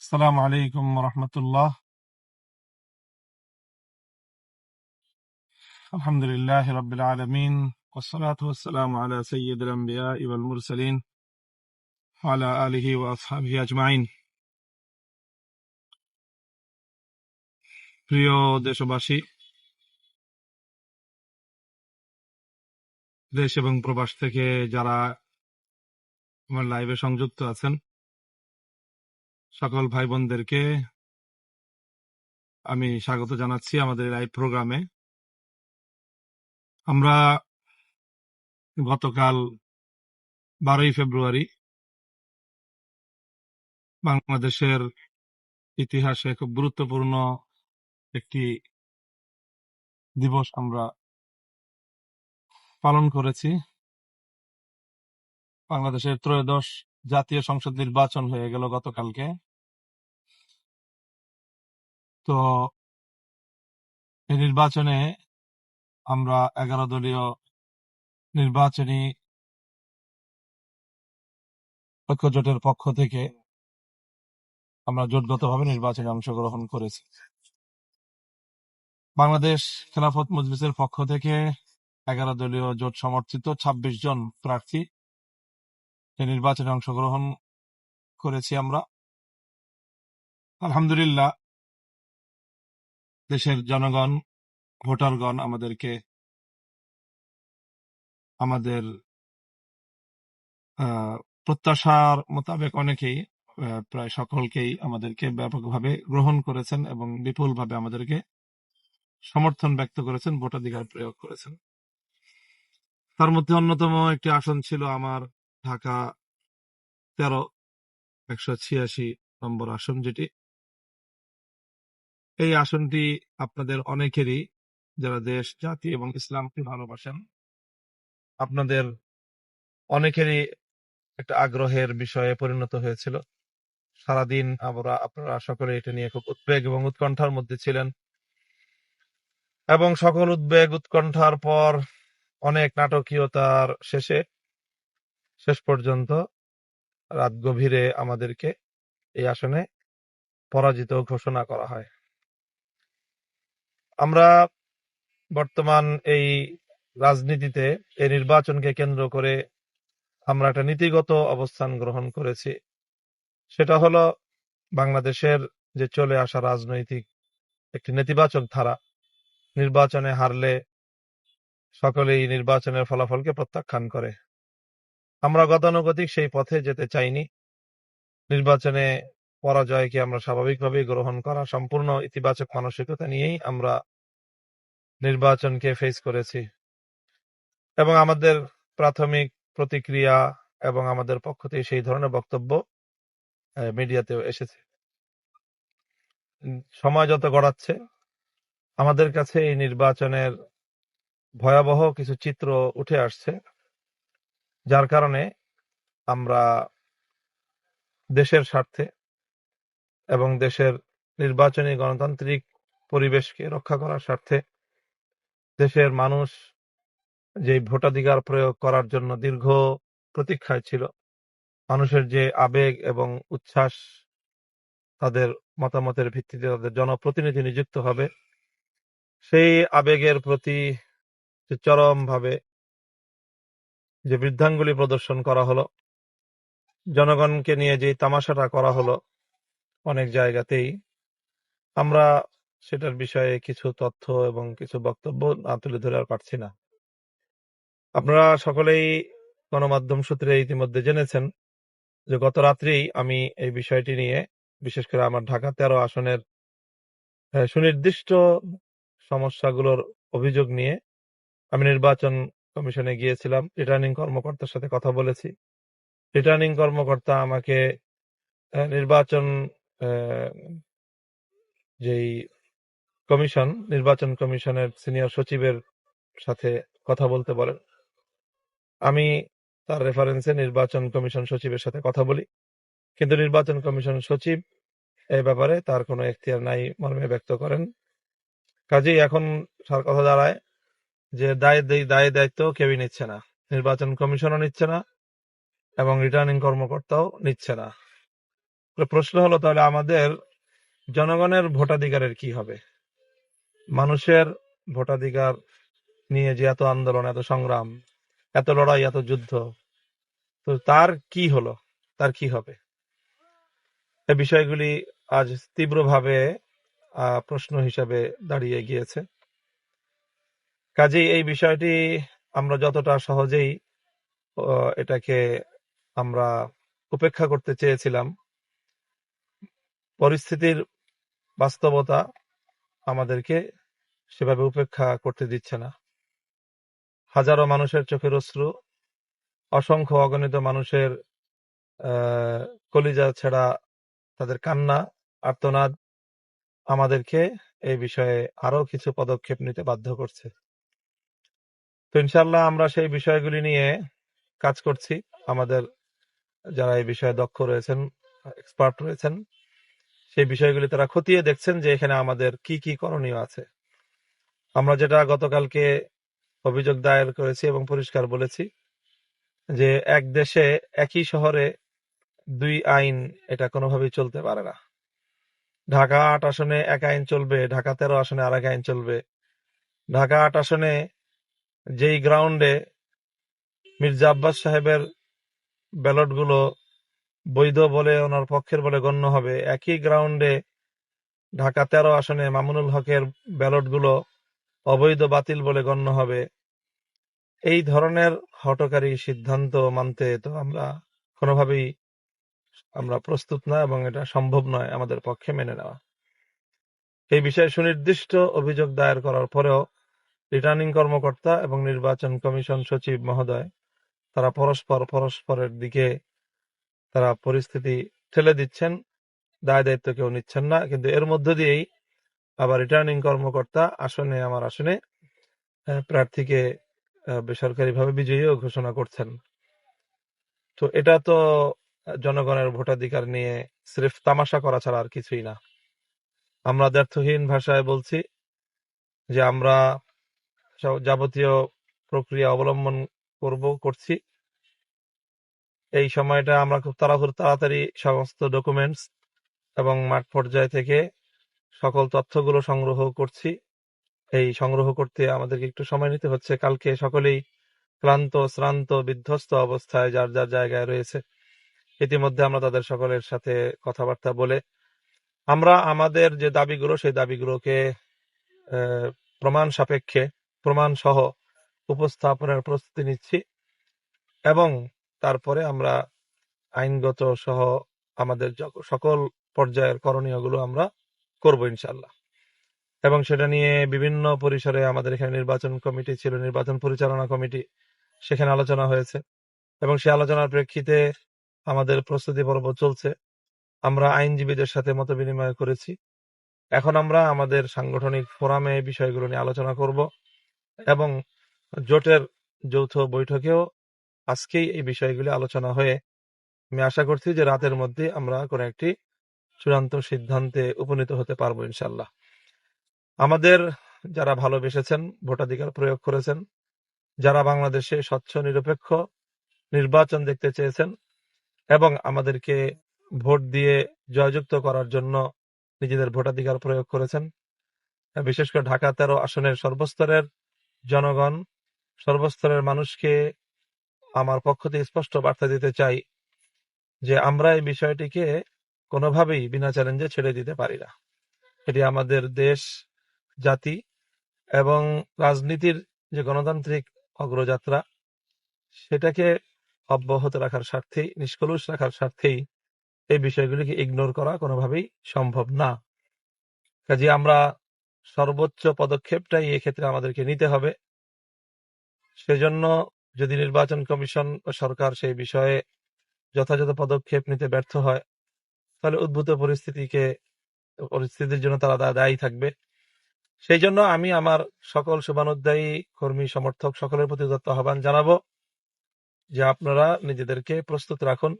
السلام عليكم ورحمة الله. الحمد لله رب العالمين والصلاة والسلام على سيد الأنبياء والمرسلين وعلى آله وأصحابه أجمعين. প্রিয় দেশবাসী, দেশ এবং প্রবাস থেকে যারা আমার লাইভে সংযুক্ত আছেন, সকল ভাই বোনদেরকে আমি স্বাগত জানাচ্ছি আমাদের লাইভ প্রোগ্রামে। আমরা গতকাল 12ই ফেব্রুয়ারি বাংলাদেশের ইতিহাসে খুব গুরুত্বপূর্ণ একটি দিবস আমরা পালন করেছি। বাংলাদেশের ত্রয়োদশ জাতীয় সংসদ নির্বাচন হয়ে গেল গতকালকে। তো এই নির্বাচনে আমরা 11 দলীয় নির্বাচনী ঐক্যজোটের পক্ষ থেকে আমরা জোটগতভাবে নির্বাচনে অংশগ্রহণ করেছি। বাংলাদেশ খেলাফত মজলিসের পক্ষ থেকে 11 দলীয় জোট সমর্থিত 26 জন প্রার্থী এই নির্বাচনে অংশগ্রহণ করেছি আমরা। আলহামদুলিল্লাহ, দেশের জনগণ, ভোটারগণ আমাদেরকে আমাদের প্রত্যাশার মোতাবেক অনেকেই, প্রায় সকলকেই আমাদেরকে ব্যাপকভাবে গ্রহণ করেছেন এবং বিপুলভাবে আমাদেরকে সমর্থন ব্যক্ত করেছেন, ভোটাধিকার প্রয়োগ করেছেন। তার মধ্যে অন্যতম একটি আসন ছিল আমার ঢাকা 13-186 নম্বর আসন, যেটি এই আসনটি আপনাদের অনেকেরই, যারা দেশ, জাতি এবং ইসলামকে ভালোবাসেন, আপনাদের অনেকেরই একটা আগ্রহের বিষয়ে পরিণত হয়েছিল। সারাদিন আপনারা সকলে এটা নিয়ে খুব উদ্বেগ এবং উৎকণ্ঠার মধ্যে ছিলেন, এবং সকল উদ্বেগ উৎকণ্ঠার পর অনেক নাটকীয়তার শেষ পর্যন্ত রাত গভীরে আমাদেরকে এই আসনে পরাজিত ঘোষণা করা হয়। আমরা বর্তমান এই রাজনীতিতে এই নির্বাচনকে কেন্দ্র করে আমরা একটা নীতিগত অবস্থান গ্রহণ করেছি। সেটা হলো বাংলাদেশের যে চলে আসা রাজনৈতিক একটি নেতিবাচক ধারা, নির্বাচনে হারলে সকলেই নির্বাচনের ফলাফলকে প্রত্যাখ্যান করে। আমরা গতানুগতিক সেই পথে যেতে চাইনি। নির্বাচনে পরাজয়কে আমরা স্বাভাবিকভাবেই গ্রহণ করা, সম্পূর্ণ ইতিবাচক মানসিকতা নিয়েই আমরা নির্বাচনকে ফেস করেছি, এবং আমাদের প্রাথমিক প্রতিক্রিয়া এবং আমাদের পক্ষ থেকে সেই ধরনের বক্তব্য মিডিয়াতেও এসেছে। সময় যত গড়াচ্ছে, আমাদের কাছে এই নির্বাচনের ভয়াবহ কিছু চিত্র উঠে আসছে, যার কারণে আমরা দেশের স্বার্থে এবং দেশের নির্বাচনী গণতান্ত্রিক পরিবেশকে রক্ষা করার স্বার্থে, দেশের মানুষ যে ভোটাধিকার প্রয়োগ করার জন্য দীর্ঘ প্রতীক্ষায় ছিল, মানুষের যে আবেগ এবং উচ্ছ্বাস, তাদের মতামতের ভিত্তিতে তাদের জনপ্রতিনিধি নিযুক্ত হবে, সেই আবেগের প্রতি যে চরমভাবে যে বৃদ্ধাঙ্গুলি প্রদর্শন করা হলো, জনগণকে নিয়ে যে তামাশাটা করা হলো অনেক জায়গাতেই, আমরা সেটার বিষয়ে কিছু তথ্য এবং কিছু বক্তব্য না তুলে ধরে আর পারছি না। আপনারা সকলেই গণমাধ্যম সূত্রে ইতিমধ্যে জেনেছেন যে গত রাত্রেই আমি এই বিষয়টি নিয়ে, বিশেষ করে আমার ঢাকা 13 আসনের সুনির্দিষ্ট সমস্যাগুলোর অভিযোগ নিয়ে আমি নির্বাচন কমিশনে গিয়েছিলাম। রিটার্নিং কর্মকর্তার সাথে কথা বলেছি। রিটার্নিং কর্মকর্তা আমাকে নির্বাচন যেই কমিশন, নির্বাচন কমিশনের সিনিয়র সচিবের সাথে কথা বলতে বলেন। আমি তার রেফারেন্সে নির্বাচন কমিশন সচিবের সাথে কথা বলি, কিন্তু নির্বাচন কমিশন সচিব এই ব্যাপারে তার কোনো এখতিয়ার নাই মর্মে ব্যক্ত করেন। কাজেই এখন তার কথা দাঁড়ায় যে দায় দায়িত্ব কেউই নিচ্ছে না, নির্বাচন কমিশনও নিচ্ছে না এবং রিটার্নিং কর্মকর্তাও নিচ্ছে না। তো প্রশ্ন হলো, তাহলে আমাদের জনগণের ভোটাধিকারের কি হবে? মানুষের ভোটাধিকার নিয়ে যে এত আন্দোলন, এত সংগ্রাম, এত লড়াই, এত যুদ্ধ, তো তার কি হলো, তার কি হবে? এই বিষয়গুলি আজ তীব্রভাবে প্রশ্ন হিসাবে দাঁড়িয়ে গিয়েছে। কাজেই এই বিষয়টি আমরা যতটা সহজেই এটাকে আমরা উপেক্ষা করতে চেয়েছিলাম, পরিস্থিতির বাস্তবতা আমাদেরকে সেভাবে উপেক্ষা করতে দিচ্ছে না। হাজারো মানুষের চোখের অশ্রু, অসংখ্য অগণিত মানুষের কলিজা ছেঁড়া তাদের কান্না, আর্তনাদ আমাদেরকে এই বিষয়ে আরো কিছু পদক্ষেপ নিতে বাধ্য করছে। তো ইনশাল্লাহ আমরা সেই বিষয়গুলি নিয়ে কাজ করছি। আমাদের যারা এই বিষয়ে দক্ষ রয়েছেন, এক্সপার্ট রয়েছেন, সেই বিষয়গুলি তারা খতিয়ে দেখছেন যে এখানে আমাদের কি কি করণীয় আছে। আমরা যেটা গতকালকে অভিযোগ দায়ের করেছি এবং পরিষ্কার বলেছি যে এক দেশে একই শহরে দুই আইন, এটা কোনোভাবেই চলতে পারে না। ঢাকা ৮ আসনে এক আইন চলবে, ঢাকা ১৩ আসনে আরেক আইন চলবে। ঢাকা ৮ আসনে যেই গ্রাউন্ডে মির্জা আব্বাস সাহেবের ব্যালটগুলো বৈধ বলে, ওনার পক্ষের বলে গণ্য হবে, একই গ্রাউন্ডে ঢাকা ১৩ আসনে মামুনুল হকের ব্যালটগুলো অবৈধ, বাতিল বলে গণ্য হবে। এই ধরনের হঠকারী সিদ্ধান্ত মানতে তো আমরা কোনোভাবেই প্রস্তুত না, এবং এটা সম্ভব নয় আমাদের পক্ষে মেনে নেওয়া। এই বিষয়ে সুনির্দিষ্ট অভিযোগ দায়ের করার পরেও রিটার্নিং কর্মকর্তা এবং নির্বাচন কমিশন সচিব মহোদয় তারা পরস্পরের দিকে তারা পরিস্থিতি ঠেলে দিচ্ছেন, দায় দায়িত্ব কেউ নিচ্ছেন না। কিন্তু এর মধ্য দিয়েই আবার রিটার্নিং কর্মকর্তা আমার আসনে প্রার্থীকে বেসরকারিভাবে বিজয়ীও ঘোষণা করছেন। তো এটা তো জনগণের ভোটাধিকার নিয়ে সির্ফ তামাশা করা ছাড়া আর কিছুই না। আমরা দ্ব্যর্থহীন ভাষায় বলছি যে আমরা যাবতীয় প্রক্রিয়া অবলম্বন করছি। এই সময়টা আমরা খুব তাড়াতাড়ি সমস্ত ডকুমেন্টস এবং মাঠ পর্যায় থেকে সকল তথ্যগুলো সংগ্রহ করছি। এই সংগ্রহ করতে আমাদেরকে একটু সময় নিতে হচ্ছে। কালকে সকলেই ক্লান্ত, শ্রান্ত, বিধ্বস্ত অবস্থায় যার যার জায়গায় রয়েছে। ইতিমধ্যে আমরা তাদের সকলের সাথে কথাবার্তা বলে আমরা আমাদের যে দাবিগুলো, সেই দাবিগুলোকে প্রমাণ সাপেক্ষে, প্রমাণ সহ উপস্থাপনের প্রস্তুতি নিচ্ছি, এবং তারপরে আমরা আইনগত সহ আমাদের সকল পর্যায়ের করণীয়গুলো আমরা করব ইনশাল্লাহ। এবং সেটা নিয়ে বিভিন্ন পরিসরে আমাদের এখানে নির্বাচন কমিটি ছিল, নির্বাচন পরিচালনা কমিটি, সেখানে আলোচনা হয়েছে, এবং সেই আলোচনার প্রেক্ষিতে আমাদের প্রস্তুতি পর্ব চলছে। আমরা আইনজীবীদের সাথে মত বিনিময় করেছি। এখন আমরা আমাদের সাংগঠনিক ফোরামে এই বিষয়গুলো নিয়ে আলোচনা করব, এবং জোটের যৌথ বৈঠকেও আজকেই এই বিষয়গুলি আলোচনা হয়ে আমি আশা করছি যে রাতের মধ্যে আমরা কোনো একটি চূড়ান্ত সিদ্ধান্তে উপনীত হতে পারবো ইনশাল্লাহ। আমাদের যারা ভালোবেসেছেন, ভোটাধিকার প্রয়োগ করেছেন, যারা বাংলাদেশে স্বচ্ছ নিরপেক্ষ নির্বাচন দেখতে চেয়েছেন এবং আমাদেরকে ভোট দিয়ে জয়যুক্ত করার জন্য নিজেদের ভোটাধিকার প্রয়োগ করেছেন, বিশেষ করে ঢাকা ১৩ আসনের সর্বস্তরের জনগণ, সর্বস্তরের মানুষকে আমার পক্ষ থেকে স্পষ্ট বার্তা দিতে চাই যে আমরা এই বিষয়টিকে কোনোভাবেই বিনা চ্যালেঞ্জে ছেড়ে দিতে পারি না। এটি আমাদের দেশ, জাতি এবং রাজনীতির যে গণতান্ত্রিক অগ্রযাত্রা, সেটাকে অব্যাহত রাখার স্বার্থেই, নিষ্কলুষ রাখার স্বার্থেই এই বিষয়গুলিকে ইগনোর করা কোনোভাবেই সম্ভব না। কাজে আমরা সর্বোচ্চ পদক্ষেপটাই এক্ষেত্রে আমাদেরকে নিতে হবে। সেজন্য যদি নির্বাচন কমিশন ও সরকার সেই বিষয়ে যথাযথ পদক্ষেপ নিতে ব্যর্থ হয়, তাহলে উদ্ভূত পরিস্থিতির জন্য তারা দায়ী থাকবে। সেই জন্য আমি আমার সকল শুভানুধ্যায়ী কর্মী, সমর্থক সকলের প্রতি আহ্বান জানাবো যে আপনারা নিজেদেরকে প্রস্তুত রাখুন।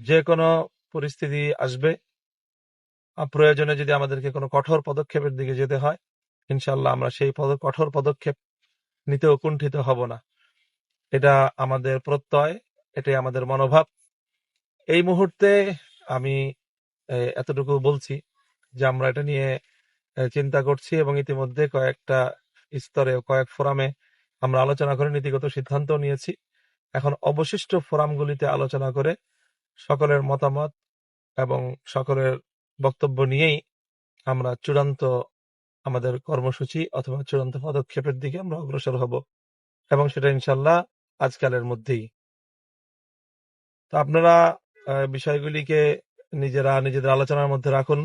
যে কোনো পরিস্থিতি আসবে, প্রয়োজনে যদি আমাদেরকে কোনো কঠোর পদক্ষেপের দিকে যেতে হয়, ইনশাল্লাহ আমরা সেই কঠোর পদক্ষেপ নিতেও কুণ্ঠিত হব না। এটা আমাদের প্রত্যয়, এটাই আমাদের মনোভাব, এই মুহূর্তে আমি এতটুকু বলছি যে আমরা এটা নিয়ে চিন্তা করছি এবং ইতিমধ্যে কয়েকটা স্তরে কয়েক ফোরামে আমরা আলোচনা করে নীতিগত সিদ্ধান্ত নিয়েছি। এখন অবশিষ্ট ফোরামগুলিতে আলোচনা করে সকলের মতামত এবং সকলের বক্তব্য নিয়েই আমরা চূড়ান্ত আমাদের কর্মসূচি অথবা চূড়ান্ত পদক্ষেপের দিকে আমরা অগ্রসর হব এবং সেটা ইনশাল্লাহ আজকালের মধ্যেই। তো আপনারা বিষয়গুলিকে নিজেদের আলোচনার মধ্যে রাখুন।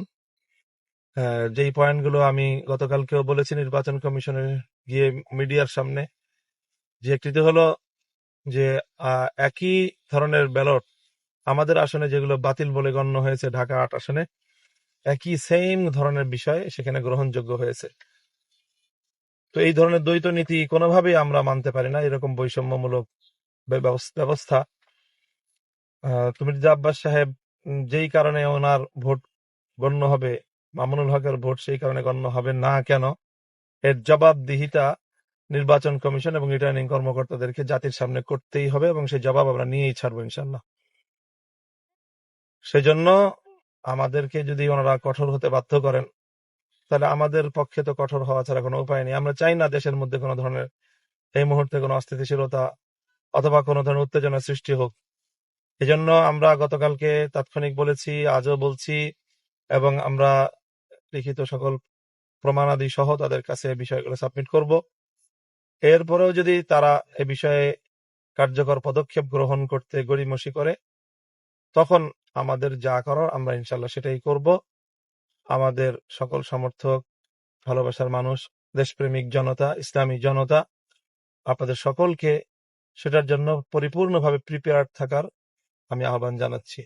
যেই পয়েন্টগুলো আমি গতকালকেও বলেছি নির্বাচন কমিশনে গিয়ে মিডিয়ার সামনে, যে একটিতে হলো যে একই ধরনের ব্যালট আমাদের আসনে যেগুলো বাতিল বলে গণ্য হয়েছে ঢাকা ৮ আসনে, একই সেম ধরনের বিষয় সেখানে গ্রহণযোগ্য হয়েছে। তো এই ধরনের দ্বৈত নীতি কোনোভাবেই আমরা মানতে পারি না। এরকম বৈষম্যমূলক ব্যবস্থা মির্জা আব্বাস সাহেব যেই কারণে ওনার ভোট গণ্য হবে, মামুনুল হকের ভোট সেই কারণে গণ্য হবে না কেন, এর জবাবদিহিতা নির্বাচন কমিশন এবং রিটার্নিং কর্মকর্তাদেরকে জাতির সামনে করতেই হবে এবং সেই জবাব আমরা নিয়েই ছাড়বো ইনশাল্লাহ। সেজন্য আমাদেরকে যদি ওনারা কঠোর হতে বাধ্য করেন, তাহলে আমাদের পক্ষে তো কঠোর হওয়া ছাড়া কোনো উপায় নেই। আমরা চাই না দেশের মধ্যে কোনো ধরনের এই মুহূর্তে কোনো অস্থিতিশীলতা অথবা কোনো ধরনের উত্তেজনা সৃষ্টি হোক। এজন্য আমরা গতকালকে তাৎক্ষণিক বলেছি, আজও বলছি, এবং আমরা লিখিত সকল প্রমাণাদি সহ তাদের কাছে বিষয়গুলো সাবমিট করব। এরপরেও যদি তারা এ বিষয়ে কার্যকর পদক্ষেপ গ্রহণ করতে গড়িমসি করে, তখন আমাদের যা করার আমরা ইনশাল্লাহ সেটাই করব। আমাদের সকল সমর্থক, ভালোবাসার মানুষ, দেশপ্রেমিক জনতা, ইসলামী জনতা, আপনাদের সকলকে সেটার জন্য পরিপূর্ণভাবে প্রিপেয়ার্ড থাকার আমি আহ্বান জানাচ্ছি।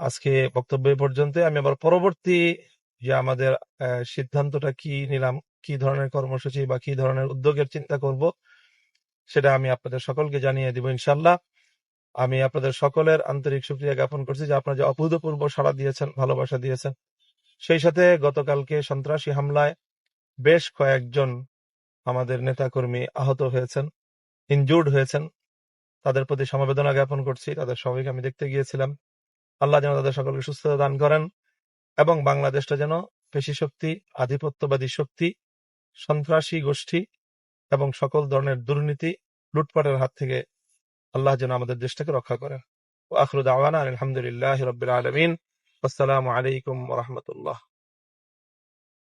আজকে বক্তব্য এ পর্যন্ত। আমি আবার পরবর্তী যে আমাদের সিদ্ধান্তটা কি নিলাম, কি ধরনের কর্মসূচি বা কি ধরনের উদ্যোগের চিন্তা করব, সেটা আমি আপনাদের সকলকে জানিয়ে দিব ইনশাল্লাহ। আমি আপনাদের সকলের আন্তরিক শুকরিয়া জ্ঞাপন করছি যে আপনারা যে অভূতপূর্ব সাড়া দিয়েছেন, ভালোবাসা দিয়েছেন। সেই সাথে গতকালকে সন্ত্রাসী হামলায় বেশ কয়েকজন আমাদের নেতাকর্মী আহত হয়েছেন, ইনজুর্ড হয়েছেন। তাদের প্রতি সমবেদনা জ্ঞাপন করছি। তাদের সবাইকে আমি দেখতে গিয়েছিলাম। আল্লাহ যেন তাদের সকলকে সুস্থতা দান করেন এবং বাংলাদেশটা যেন পেশি শক্তি, আধিপত্যবাদী শক্তি, সন্ত্রাসী গোষ্ঠী এবং সকল ধরনের দুর্নীতি, লুটপাটের হাত থেকে আল্লাহ যেন আমাদের দেশটাকে রক্ষা করেন। ওয়া আখিরু দাওয়ানা আলহামদুলিল্লাহি রাব্বিল আলামিন। আসসালামু আলাইকুম ওয়া রাহমাতুল্লাহ।